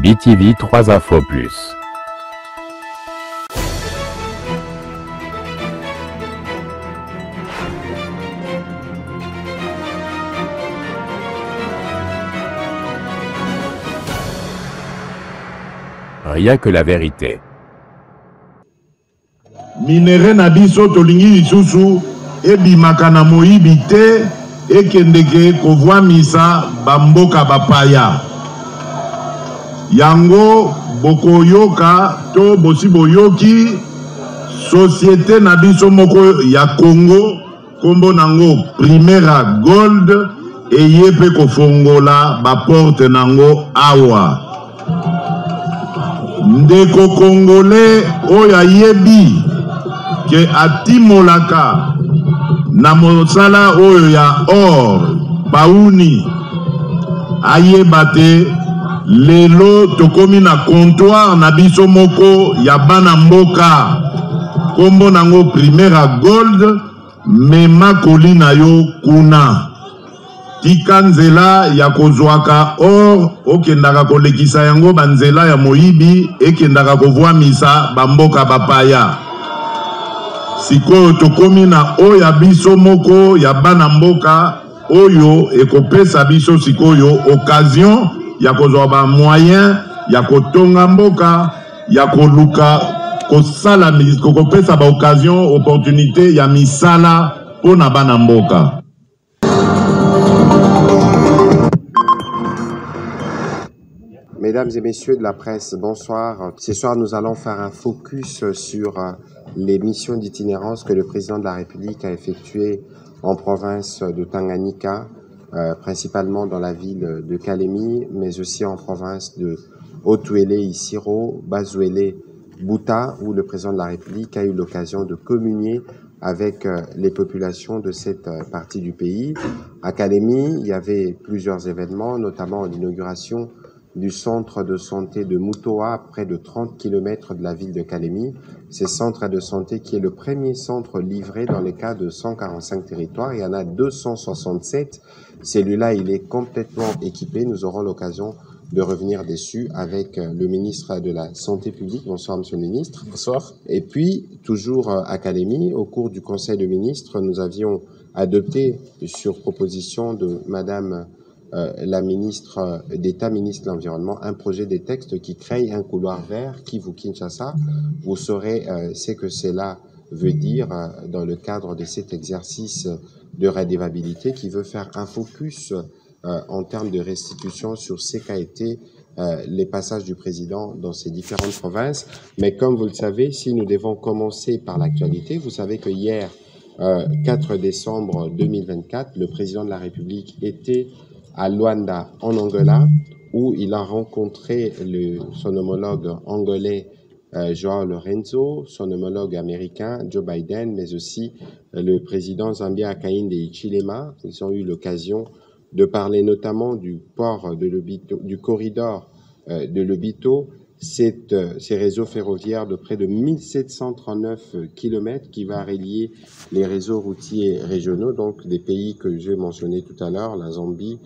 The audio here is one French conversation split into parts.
BTV 3 Infos Plus. Rien que la vérité. Minere na biso tolingi lisusu ebimaka na moyibi te ekendeke kovwamisa bamboka bapaya. Yango bokoyoka to bosi boyoki société na biso moko ya Congo kombo nango Primera Gold eyepe kofongola baporte nango awa. Ndeko Congolais oya yebi ke atimolaka na mosala oyo ya or bauni ayebate lelo tokomi na comptoir na biso moko ya bana mboka kombo nango Primera Gold mema kolina yo kuna tika nzela ya kozwaka or okendaka kolekisa yango banzela ya moyibi ekendaka kovwamisa bamboka bapaya. Sikoyo tokomi na oya biso moko ya bana mboka oyo ekopesa biso sikoyo occasion ya kozwa ba moyen ya kotonga mboka ya koluka kosala kopesa ba occasion opportunité ya misala pona bana mboka. Mesdames et messieurs de la presse, bonsoir. Ce soir, nous allons faire un focus sur les missions d'itinérance que le président de la République a effectuées en province de Tanganyika, principalement dans la ville de Kalemi, mais aussi en province de Haut-Ouélé, Isiro, Bas-Ouélé, Bouta, où le président de la République a eu l'occasion de communier avec les populations de cette partie du pays. À Kalemi, il y avait plusieurs événements, notamment l'inauguration du centre de santé de Mutoa, à près de 30 km de la ville de Kalemi. Ce centre de santé qui est le premier centre livré dans les cas de 145 territoires. Il y en a 267. Celui-là, il est complètement équipé. Nous aurons l'occasion de revenir dessus avec le ministre de la Santé publique. Bonsoir, monsieur le ministre. Bonsoir. Et puis, toujours à Kalemi, au cours du Conseil de ministres, nous avions adopté, sur proposition de madame la ministre d'État, ministre de l'Environnement, un projet de texte qui crée un couloir vert Kivu-Kinshasa. Vous saurez ce que cela veut dire dans le cadre de cet exercice de redevabilité qui veut faire un focus en termes de restitution sur ce qu'a été les passages du président dans ces différentes provinces. Mais comme vous le savez, si nous devons commencer par l'actualité, vous savez que hier, 4 décembre 2024, le président de la République était à Luanda, en Angola, où il a rencontré son homologue angolais João Lorenzo, son homologue américain Joe Biden, mais aussi le président zambien Hakainde Hichilema. Ils ont eu l'occasion de parler notamment du port de Lobito, du corridor de Lobito, ces réseaux ferroviaires de près de 1739 km qui va relier les réseaux routiers régionaux, donc des pays que j'ai mentionnés tout à l'heure, la Zambie,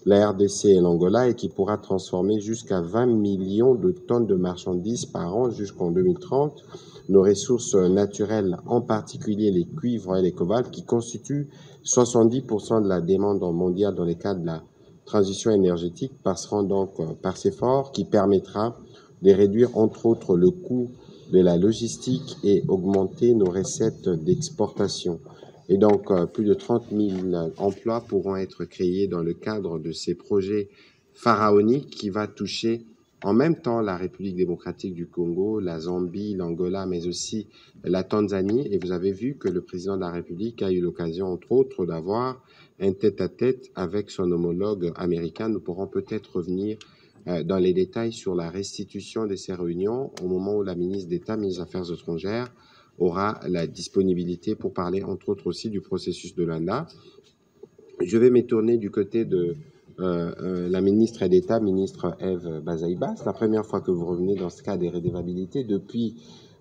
la RDC et l'Angola, et qui pourra transformer jusqu'à 20 millions de tonnes de marchandises par an jusqu'en 2030. Nos ressources naturelles, en particulier les cuivres et les cobaltes, qui constituent 70% de la demande mondiale dans le cadre de la transition énergétique, passeront donc par ces efforts qui permettra de réduire entre autres le coût de la logistique et augmenter nos recettes d'exportation. Et donc, plus de 30 000 emplois pourront être créés dans le cadre de ces projets pharaoniques qui va toucher en même temps la République démocratique du Congo, la Zambie, l'Angola, mais aussi la Tanzanie. Et vous avez vu que le président de la République a eu l'occasion, entre autres, d'avoir un tête-à-tête avec son homologue américain. Nous pourrons peut-être revenir dans les détails sur la restitution de ces réunions au moment où la ministre d'État, ministre des Affaires étrangères, aura la disponibilité pour parler, entre autres aussi, du processus de Luanda. Je vais me tourner du côté de la ministre d'État, ministre Eve Bazaïba. C'est la première fois que vous revenez dans ce cas des redevabilités depuis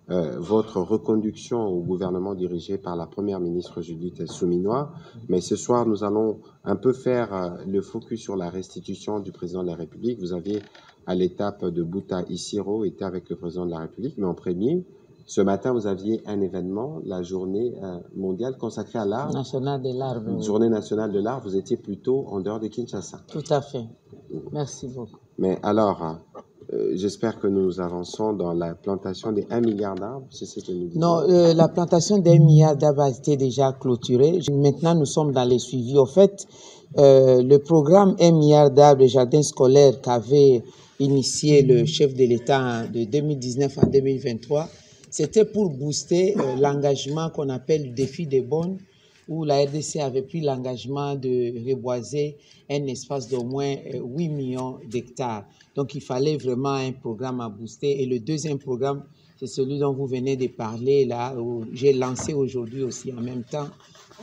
votre reconduction au gouvernement dirigé par la première ministre Judith Souminois. Mais ce soir, nous allons un peu faire le focus sur la restitution du président de la République. Vous aviez, à l'étape de Bouta Isiro, été avec le président de la République, mais en premier, ce matin, vous aviez un événement, la journée mondiale consacrée à l'art. Nationale de l'art. Journée nationale de l'art, vous étiez plutôt en dehors de Kinshasa. Tout à fait. Merci beaucoup. Mais alors, j'espère que nous avançons dans la plantation des 1 milliard d'arbres, c'est ce que nous disons. Non, la plantation d'1 milliard d'arbres a été déjà clôturée. Maintenant, nous sommes dans les suivis. Au fait, le programme 1 milliard d'arbres de jardins scolaires qu'avait initié le chef de l'État de 2019 à 2023, c'était pour booster l'engagement qu'on appelle le défi des bonnes, où la RDC avait pris l'engagement de reboiser un espace d'au moins 8 millions d'hectares. Donc, il fallait vraiment un programme à booster. Et le deuxième programme, c'est celui dont vous venez de parler, là, où j'ai lancé aujourd'hui aussi en même temps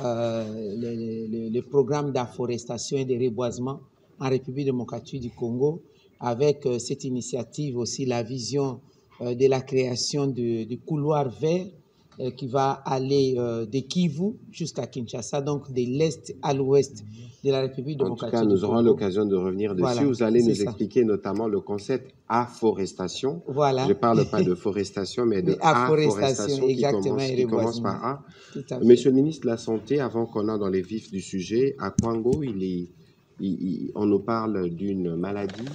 le programme d'afforestation et de reboisement en République démocratique du Congo, avec cette initiative aussi, la vision de la création du couloir vert qui va aller de Kivu jusqu'à Kinshasa, donc de l'Est à l'Ouest de la République démocratique. En tout cas, nous aurons l'occasion de revenir dessus. Voilà, vous allez nous ça. Expliquer notamment le concept afforestation. Voilà. Je ne parle pas de forestation, mais de afforestation qui commence par A. Monsieur le ministre de la Santé, avant qu'on entre dans les vifs du sujet, à Kwango, on nous parle d'une maladie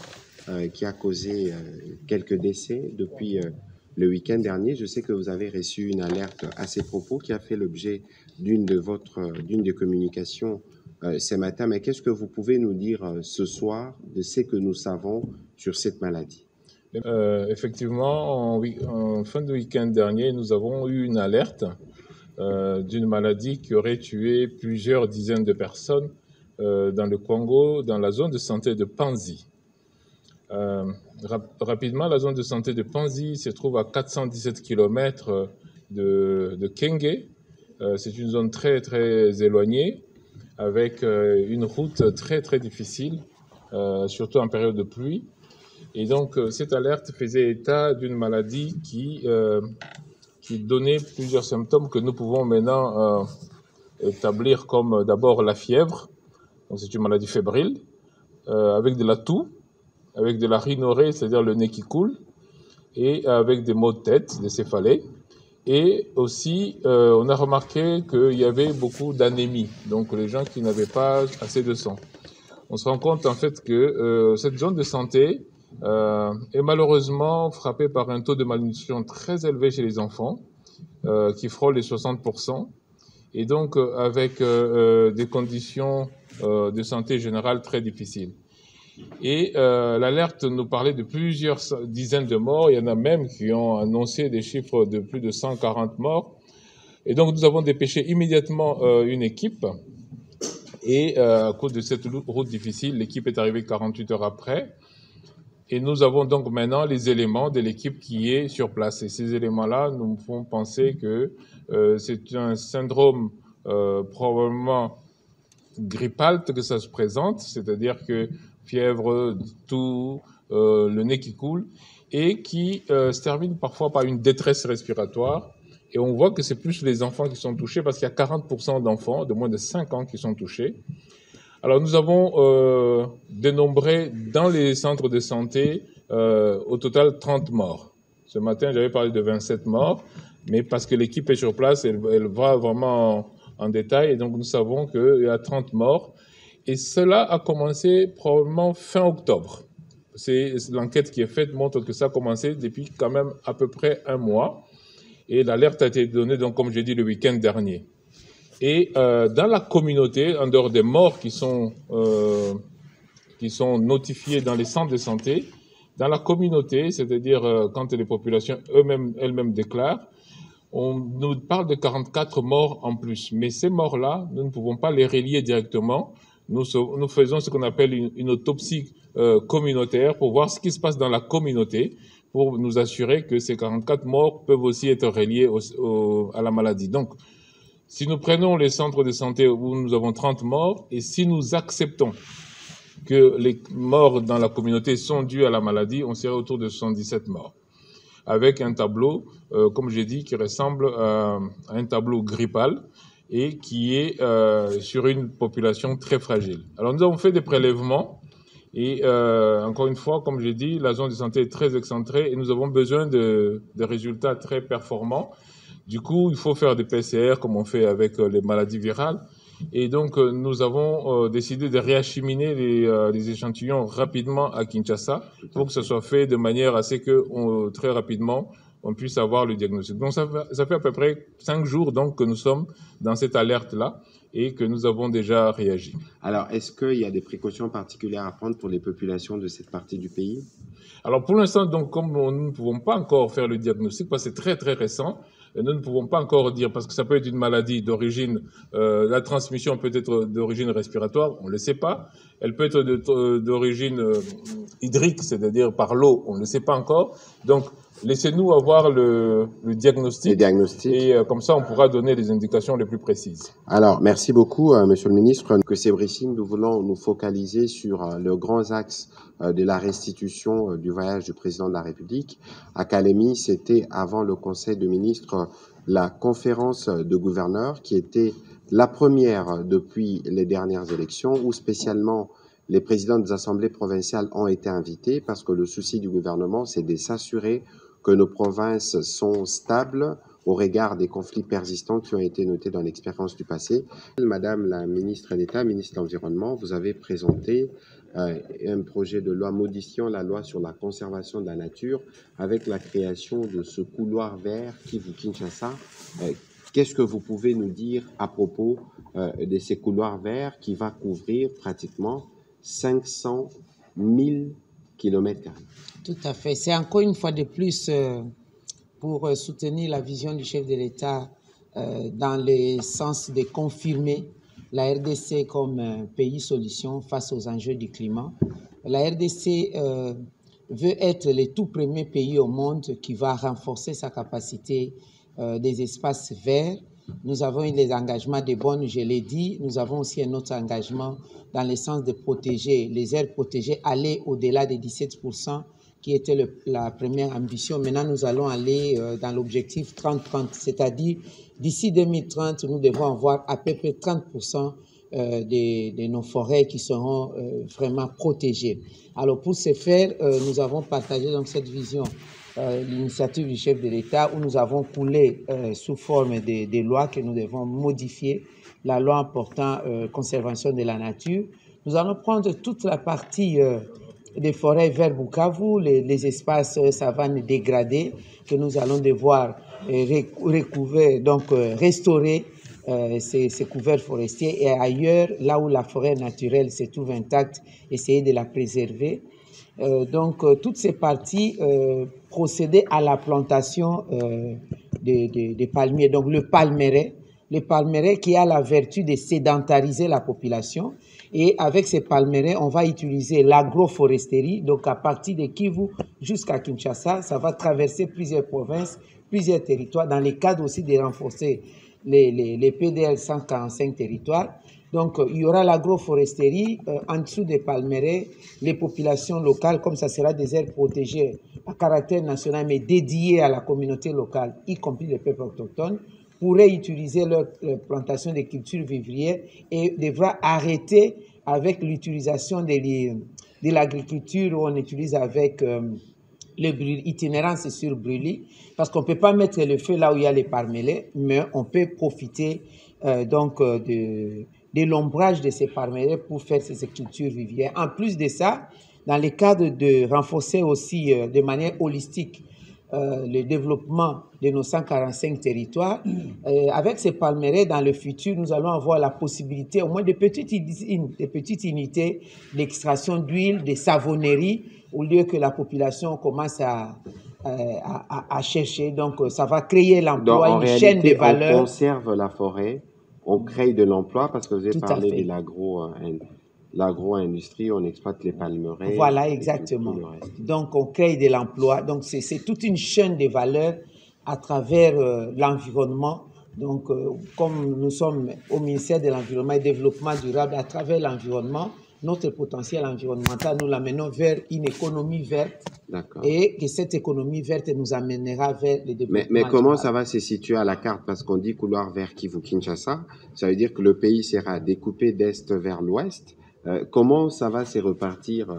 qui a causé quelques décès depuis le week-end dernier. Je sais que vous avez reçu une alerte à ces propos qui a fait l'objet d'une des communications ce matin. Mais qu'est-ce que vous pouvez nous dire ce soir de ce que nous savons sur cette maladie? Effectivement, en fin de week-end dernier, nous avons eu une alerte d'une maladie qui aurait tué plusieurs dizaines de personnes dans le Congo, dans la zone de santé de Panzi. Rapidement, la zone de santé de Panzi se trouve à 417 km de Kenge. C'est une zone très, très éloignée, avec une route très, très difficile, surtout en période de pluie. Et donc, cette alerte faisait état d'une maladie qui donnait plusieurs symptômes que nous pouvons maintenant établir comme d'abord la fièvre. Donc, c'est une maladie fébrile, avec de la toux, avec de la rhinorrhée, c'est-à-dire le nez qui coule, et avec des maux de tête, des céphalées. Et aussi, on a remarqué qu'il y avait beaucoup d'anémie, donc les gens qui n'avaient pas assez de sang. On se rend compte en fait que cette zone de santé est malheureusement frappée par un taux de malnutrition très élevé chez les enfants, qui frôle les 60%, et donc avec des conditions de santé générale très difficiles. Et l'alerte nous parlait de plusieurs dizaines de morts. Il y en a même qui ont annoncé des chiffres de plus de 140 morts. Et donc, nous avons dépêché immédiatement une équipe. Et à cause de cette route difficile, l'équipe est arrivée 48 heures après. Et nous avons donc maintenant les éléments de l'équipe qui est sur place. Et ces éléments-là nous font penser que c'est un syndrome probablement grippal que ça se présente, c'est-à-dire que fièvre, toux, le nez qui coule, et qui se termine parfois par une détresse respiratoire. Et on voit que c'est plus les enfants qui sont touchés, parce qu'il y a 40% d'enfants de moins de 5 ans qui sont touchés. Alors nous avons dénombré dans les centres de santé au total 30 morts. Ce matin, j'avais parlé de 27 morts, mais parce que l'équipe est sur place, elle va vraiment en détail, et donc nous savons qu'il y a 30 morts. Et cela a commencé probablement fin octobre. L'enquête qui est faite montre que ça a commencé depuis quand même à peu près un mois. Et l'alerte a été donnée, donc, comme j'ai dit, le week-end dernier. Et dans la communauté, en dehors des morts qui sont notifiés dans les centres de santé, dans la communauté, c'est-à-dire quand les populations elles-mêmes déclarent, on nous parle de 44 morts en plus. Mais ces morts-là, nous ne pouvons pas les relier directement. Nous faisons ce qu'on appelle une autopsie communautaire pour voir ce qui se passe dans la communauté, pour nous assurer que ces 44 morts peuvent aussi être reliés à la maladie. Donc, si nous prenons les centres de santé où nous avons 30 morts, et si nous acceptons que les morts dans la communauté sont dus à la maladie, on serait autour de 77 morts. avec un tableau, comme j'ai dit, qui ressemble à un tableau grippal et qui est sur une population très fragile. Alors nous avons fait des prélèvements et encore une fois, comme j'ai dit, la zone de santé est très excentrée et nous avons besoin de résultats très performants. Du coup, il faut faire des PCR comme on fait avec les maladies virales. Et donc, nous avons décidé de réacheminer les échantillons rapidement à Kinshasa pour que ce soit fait de manière à ce que très rapidement, on puisse avoir le diagnostic. Donc, ça fait à peu près 5 jours donc, que nous sommes dans cette alerte-là et que nous avons déjà réagi. Alors, est-ce qu'il y a des précautions particulières à prendre pour les populations de cette partie du pays? Alors, pour l'instant, donc, comme nous ne pouvons pas encore faire le diagnostic, parce que c'est très, très récent, nous ne pouvons pas encore dire, parce que ça peut être une maladie d'origine, la transmission peut être d'origine respiratoire, on ne le sait pas. Elle peut être d'origine hydrique, c'est-à-dire par l'eau, on ne le sait pas encore. Donc, laissez-nous avoir le diagnostic. Et comme ça, on pourra donner les indications les plus précises. Alors, merci beaucoup, Monsieur le Ministre. Que ces briefings, nous voulons nous focaliser sur le grand axe de la restitution du voyage du président de la République. À Kalemi, c'était avant le Conseil de ministres la conférence de gouverneurs qui était la première depuis les dernières élections où spécialement les présidents des assemblées provinciales ont été invités parce que le souci du gouvernement, c'est de s'assurer que nos provinces sont stables au regard des conflits persistants qui ont été notés dans l'expérience du passé. Madame la ministre d'État, ministre de l'Environnement, vous avez présenté un projet de loi modifiant la loi sur la conservation de la nature avec la création de ce couloir vert Kivu-Kinshasa. Qu'est-ce que vous pouvez nous dire à propos de ces couloirs verts qui va couvrir pratiquement 500 000 km²? Tout à fait. C'est encore une fois de plus pour soutenir la vision du chef de l'État dans le sens de confirmer la RDC comme pays solution face aux enjeux du climat. La RDC veut être le tout premier pays au monde qui va renforcer sa capacité des espaces verts. Nous avons eu les engagements de Bonn, je l'ai dit. Nous avons aussi un autre engagement dans le sens de protéger les aires protégées, aller au-delà des 17%, qui était la première ambition. Maintenant, nous allons aller dans l'objectif 30-30, c'est-à-dire d'ici 2030, nous devons avoir à peu près 30% de nos forêts qui seront vraiment protégées. Alors, pour ce faire, nous avons partagé donc cette vision, l'initiative du chef de l'État, où nous avons coulé sous forme de lois que nous devons modifier, la loi portant conservation de la nature. Nous allons prendre toute la partie des forêts vers Bukavu, les espaces savanes dégradés que nous allons devoir recouvrir, donc restaurer ces couverts forestiers, et ailleurs, là où la forêt naturelle se trouve intacte, essayer de la préserver. Donc, toutes ces parties procéder à la plantation des palmiers. Donc, le palmeraie qui a la vertu de sédentariser la population. Et avec ces palmeraie, on va utiliser l'agroforesterie. Donc, à partir de Kivu jusqu'à Kinshasa, ça va traverser plusieurs provinces, plusieurs territoires, dans le cadre aussi de renforcer les PDL 145 territoires. Donc, il y aura l'agroforesterie, en dessous des palmeraie, les populations locales, comme ça sera des aires protégées à caractère national, mais dédiées à la communauté locale, y compris les peuples autochtones, pourraient utiliser leur plantation de cultures vivrières et devra arrêter avec l'utilisation de l'agriculture où on utilise avec le brûlis, itinérance sur brûlis, parce qu'on ne peut pas mettre le feu là où il y a les palmeraie, mais on peut profiter de l'ombrage de ces palmeraie pour faire ces cultures vivrières. En plus de ça, dans le cadre de renforcer aussi de manière holistique le développement de nos 145 territoires, avec ces palmeraie, dans le futur, nous allons avoir la possibilité, au moins de petites unités d'extraction d'huile, de savonnerie, au lieu que la population commence à chercher. Donc, ça va créer l'emploi, une chaîne de valeur. On conserve la forêt, on crée de l'emploi, parce que vous avez parlé de l'agro-industrie, on exploite les palmeraie. Voilà, exactement. Donc, on crée de l'emploi. Donc, c'est toute une chaîne de valeur à travers l'environnement. Donc, comme nous sommes au ministère de l'Environnement et Développement durable, à travers l'environnement, notre potentiel environnemental, nous l'amenons vers une économie verte. Et que cette économie verte nous amènera vers le développement. Mais comment ça va se situer à la carte? Parce qu'on dit couloir vers Kivu-Kinshasa, ça veut dire que le pays sera découpé d'est vers l'ouest. Comment ça va se repartir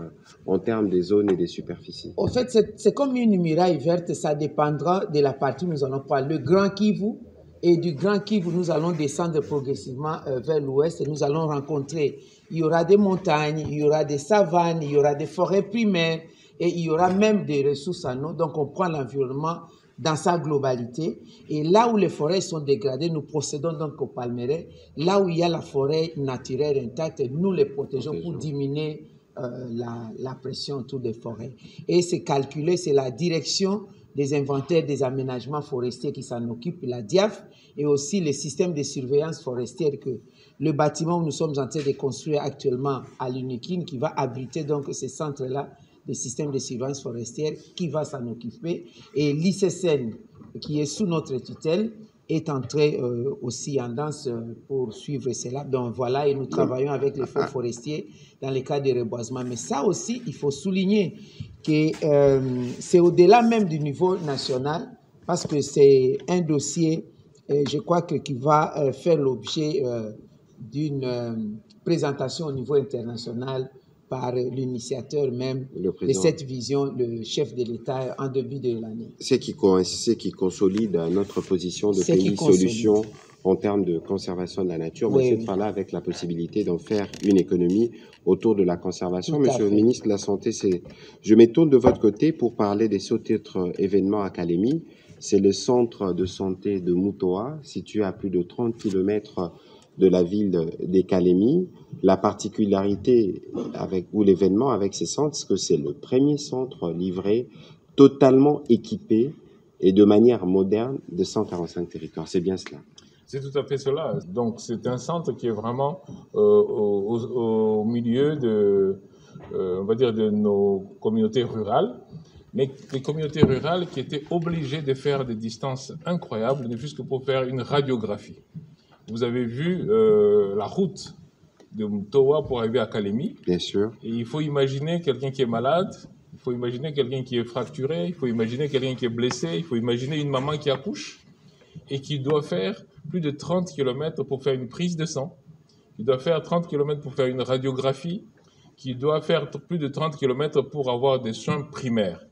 en termes des zones et des superficies? En fait, c'est comme une muraille verte, ça dépendra de la partie où nous allons parler. Le Grand Kivu, et du Grand Kivu, nous allons descendre progressivement vers l'ouest et nous allons rencontrer, il y aura des montagnes, il y aura des savanes, il y aura des forêts primaires, et il y aura même des ressources en eau. Donc, on prend l'environnement dans sa globalité. Et là où les forêts sont dégradées, nous procédons donc au palmeraie. Là où il y a la forêt naturelle intacte, nous les protégeons pour diminuer la pression autour des forêts. Et c'est calculé, c'est la direction des inventaires des aménagements forestiers qui s'en occupe, la DIAF, et aussi le système de surveillance forestière que le bâtiment où nous sommes en train de construire actuellement à l'UNIKIN, qui va abriter donc ces centres-là, des systèmes de surveillance forestière, qui va s'en occuper. Et l'ICSN, qui est sous notre tutelle, est entré aussi en danse pour suivre cela. Donc voilà, et nous travaillons avec les fonds forestiers dans les cas de reboisement. Mais ça aussi, il faut souligner que c'est au-delà même du niveau national, parce que c'est un dossier, je crois, qui va faire l'objet d'une présentation au niveau international par l'initiateur même de cette vision, le chef de l'État, en début de l'année. C'est qui consolide notre position de pays solution en termes de conservation de la nature, mais cette fois-là avec la possibilité d'en faire une économie autour de la conservation. Monsieur le ministre de la Santé, je me tourne de votre côté pour parler des autres événements à Kalemi. C'est le centre de santé de Mutoa, situé à plus de 30 km de la ville de Kalemi. La particularité ou l'événement avec ces centres, c'est que c'est le premier centre livré totalement équipé et de manière moderne de 145 territoires. C'est bien cela? C'est tout à fait cela. Donc c'est un centre qui est vraiment au milieu on va dire, de nos communautés rurales, mais des communautés rurales qui étaient obligées de faire des distances incroyables, ne fût-ce que pour faire une radiographie. Vous avez vu la route de Mutoa pour arriver à Kalemi. Bien sûr. Et il faut imaginer quelqu'un qui est malade, il faut imaginer quelqu'un qui est fracturé, il faut imaginer quelqu'un qui est blessé, il faut imaginer une maman qui accouche et qui doit faire plus de 30 km pour faire une prise de sang, qui doit faire 30 km pour faire une radiographie, qui doit faire plus de 30 km pour avoir des soins primaires.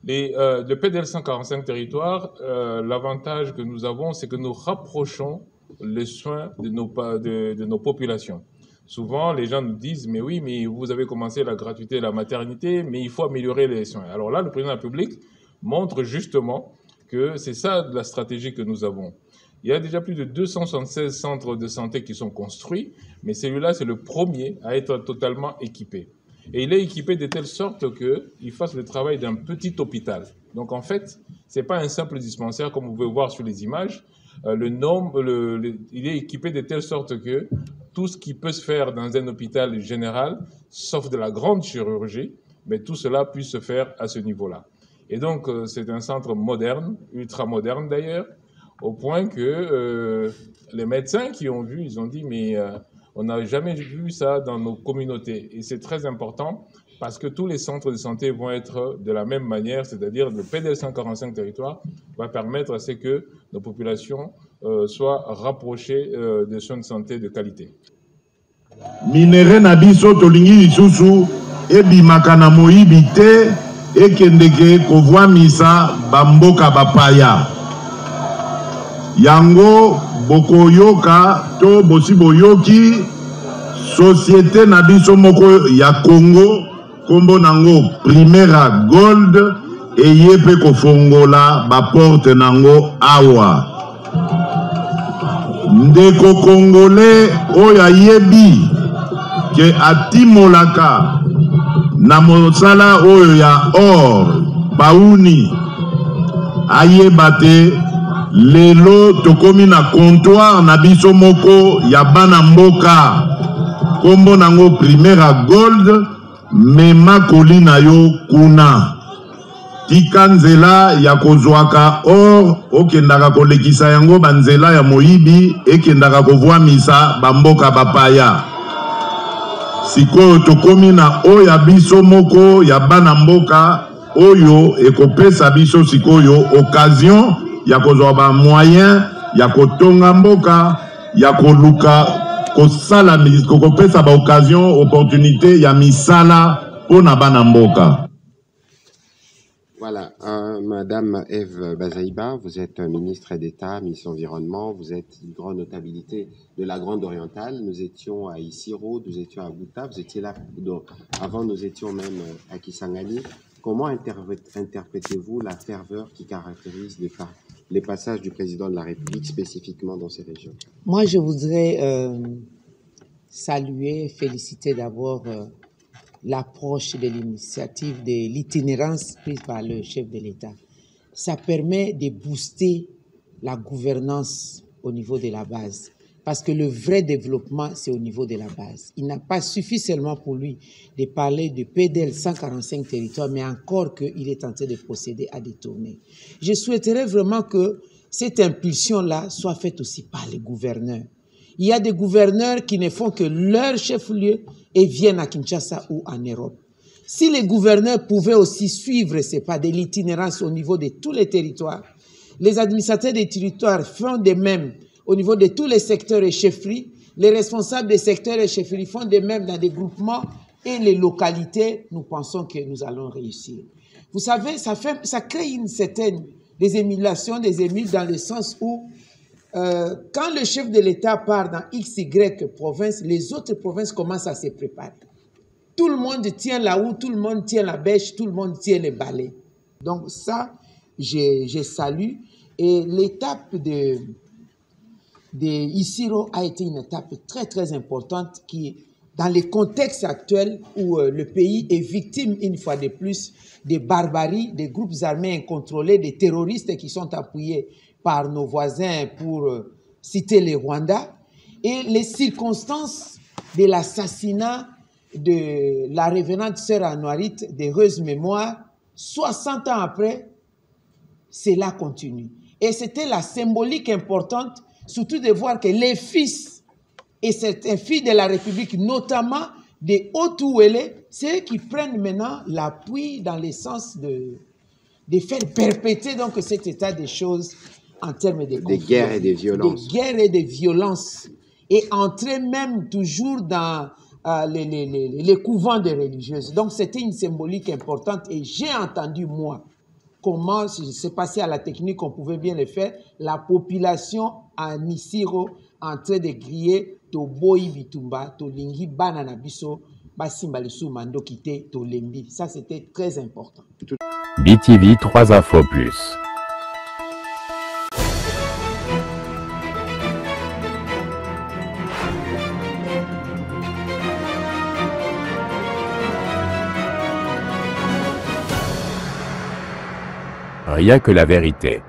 Le PDL 145 territoires, l'avantage que nous avons, c'est que nous rapprochons les soins de nos populations. Souvent, les gens nous disent « mais oui, mais vous avez commencé la gratuité de la maternité, mais il faut améliorer les soins ». Alors là, le président de la République montre justement que c'est ça la stratégie que nous avons. Il y a déjà plus de 276 centres de santé qui sont construits, mais celui-là, c'est le premier à être totalement équipé. Et il est équipé de telle sorte qu'il fasse le travail d'un petit hôpital. Donc en fait, ce n'est pas un simple dispensaire comme vous pouvez voir sur les images. Il est équipé de telle sorte que tout ce qui peut se faire dans un hôpital général, sauf de la grande chirurgie, mais tout cela puisse se faire à ce niveau-là. Et donc, c'est un centre moderne, ultra moderne d'ailleurs, au point que les médecins qui ont vu, ils ont dit, mais on n'a jamais vu ça dans nos communautés. Et c'est très important parce que tous les centres de santé vont être de la même manière, c'est-à-dire le PDL 145 territoires va permettre à ce que nos populations soient rapprochées des soins de santé de qualité. Minere na biso tolingi lisusu ebimaka na moyibi te ekendeke kovwamisa bamboka bapaya. Yango bokoyoka to bosi boyoki société na biso moko ya Congo kombo nango Primera Gold eye pe kofongola baporte nango awa. Ndeko Congolais oyo ayebi ke atimolaka na mosala oyo ya or pauni ayeba te lelo tokomi na comptoir na biso moko ya bana mboka kombo nango Primera Gold mema kolina yo kuna tika nzela ya kozwaka or okendaka kolekisa yango banzela ya moyibi ekendaka kovwamisa bamboka bapaya. sikoyo tokomi na oyo ya biso moko ya bana mboka oyo ekopesa biso sikoyo occasion ya kozwa ba moyen ya kotonga mboka ya koluka kosala kopesa ba occasion opportunité ya misala pona bana mboka. Voilà, Madame Eve Bazaïba, vous êtes ministre d'État, ministre de l'Environnement, vous êtes une grande notabilité de la Grande Orientale. Nous étions à Isiro, nous étions à Gouta, vous étiez là, avant nous étions même à Kisangani. Comment interprétez-vous la ferveur qui caractérise les passages du président de la République spécifiquement dans ces régions? Moi, je voudrais saluer, féliciter d'abord l'approche de l'initiative de l'itinérance prise par le chef de l'État. Ça permet de booster la gouvernance au niveau de la base. Parce que le vrai développement, c'est au niveau de la base. Il n'a pas suffi seulement pour lui de parler de PDL 145 territoires, mais encore qu'il est en train de procéder à des tournées. Je souhaiterais vraiment que cette impulsion-là soit faite aussi par les gouverneurs. Il y a des gouverneurs qui ne font que leur chef-lieu et viennent à Kinshasa ou en Europe. Si les gouverneurs pouvaient aussi suivre ces pas de l'itinérance au niveau de tous les territoires, les administrateurs des territoires font de même au niveau de tous les secteurs et chefferies, les responsables des secteurs et chefferies font de même dans des groupements et les localités, nous pensons que nous allons réussir. Vous savez, ça crée une certaine des émulations, des émules dans le sens où quand le chef de l'État part dans XY province, les autres provinces commencent à se préparer. Tout le monde tient la houe, tout le monde tient la bêche, tout le monde tient les balais. Donc ça, je salue. Et l'étape de Isiro a été une étape très très importante qui, dans le contexte actuel où le pays est victime une fois de plus de barbarie, des groupes armés incontrôlés, des terroristes qui sont appuyés par nos voisins pour citer les Rwandais, et les circonstances de l'assassinat de la révérende sœur Anouarit, d'heureuse mémoire, 60 ans après, cela continue. Et c'était la symbolique importante, surtout de voir que les fils et certains filles de la République, notamment des Haut-Ouélé, c'est eux qui prennent maintenant l'appui dans le sens de faire perpétuer donc cet état des choses en termes de conflits, guerres et des violences. Des guerres et des violences. Et entrer même toujours dans les couvents des religieuses. Donc c'était une symbolique importante et j'ai entendu, moi, comment c'est passé à la technique, on pouvait bien le faire, la population en Isiro en train de griller to boyi bitumba, to lingi banana biso, basimba lesu mando kite, to lembi. Ça c'était très important. BTV 3 Infos Plus. Rien que la vérité.